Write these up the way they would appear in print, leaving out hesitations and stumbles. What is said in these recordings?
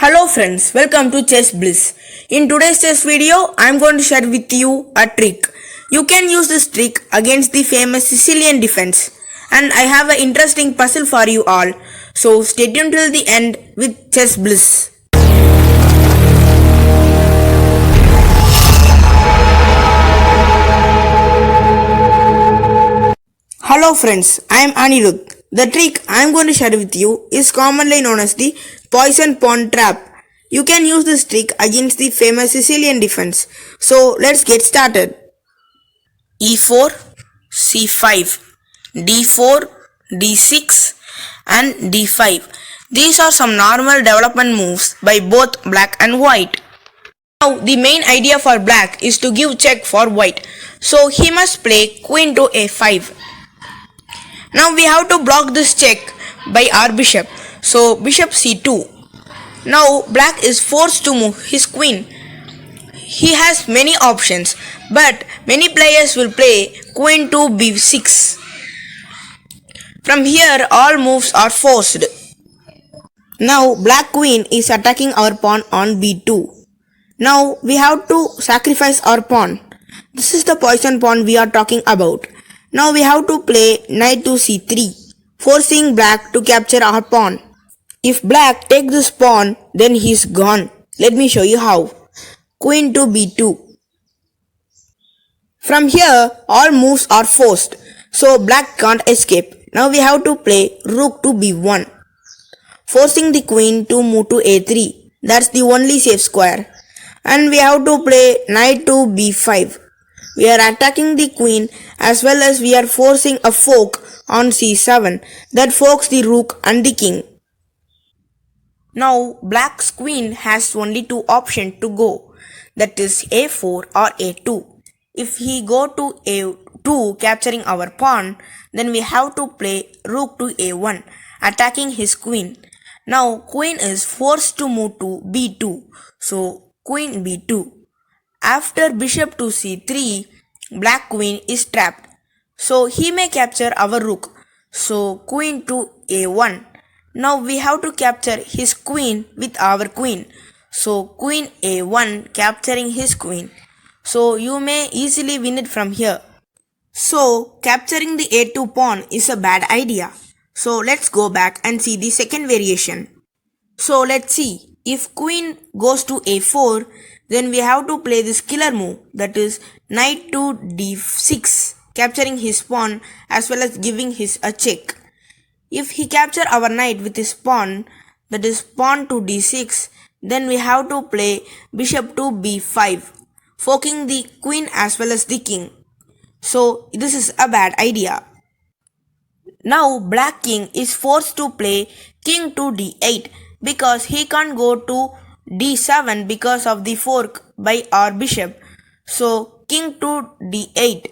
Hello friends, welcome to Chess Bliss. In today's chess video, I am going to share with you a trick. You can use this trick against the famous Sicilian defense. And I have an interesting puzzle for you all. So stay tuned till the end with Chess Bliss. Hello friends, I am Anirudh. The trick I am going to share with you is commonly known as the poison pawn trap. You can use this trick against the famous Sicilian defense. So let's get started. E4, C5, D4, D6 and D5. These are some normal development moves by both black and white. Now the main idea for black is to give check for white. So he must play queen to A5. Now we have to block this check by our bishop. So bishop C2. Now black is forced to move his queen. He has many options, but many players will play queen to B6. From here all moves are forced. Now black queen is attacking our pawn on B2. Now we have to sacrifice our pawn. This is the poison pawn we are talking about. Now we have to play knight to C3, forcing black to capture our pawn. If black takes this pawn, then he is gone. Let me show you how. Queen to B2. From here, all moves are forced, so black can't escape. Now we have to play rook to B1, forcing the queen to move to A3. That's the only safe square. And we have to play knight to B5. We are attacking the queen as well as we are forcing a fork on C7 that forks the rook and the king. Now black's queen has only two options to go, that is A4 or A2. If he go to A2 capturing our pawn, then we have to play rook to A1 attacking his queen. Now queen is forced to move to B2, so queen B2. After bishop to C3, black queen is trapped, so he may capture our rook, so queen to A1. Now we have to capture his queen with our queen, so queen A1 capturing his queen. So you may easily win it from here. So capturing the A2 pawn is a bad idea. So let's go back and see the second variation. So let's see, if queen goes to A4, then we have to play this killer move, that is knight to D6, capturing his pawn as well as giving his a check. If he capture our knight with his pawn, that is pawn to D6, then we have to play bishop to B5, forking the queen as well as the king. So this is a bad idea. Now black king is forced to play king to D8 because he can't go to D7 because of the fork by our bishop. So king to D8.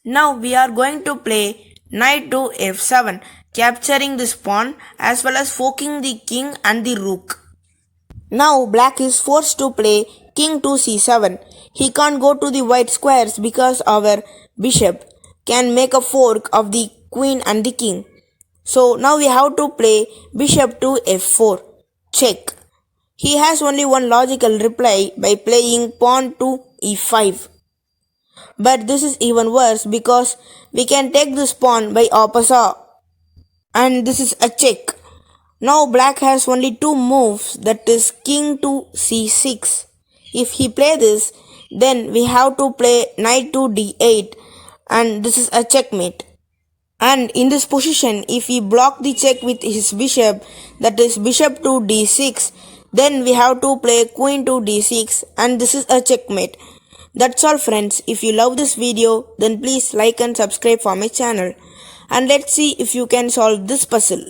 Now we are going to play knight to F7, capturing this pawn as well as forking the king and the rook. Now black is forced to play king to C7. He can't go to the white squares because our bishop can make a fork of the queen and the king. So now we have to play bishop to F4, check. He has only one logical reply by playing pawn to E5. But this is even worse because we can take this pawn by opposite. And this is a check. Now black has only two moves, that is king to C6. If he play this, then we have to play knight to D8 and this is a checkmate. And in this position, if he block the check with his bishop, that is bishop to D6, then we have to play queen to D6 and this is a checkmate. That's all friends. If you love this video, then please like and subscribe for my channel. And let's see if you can solve this puzzle.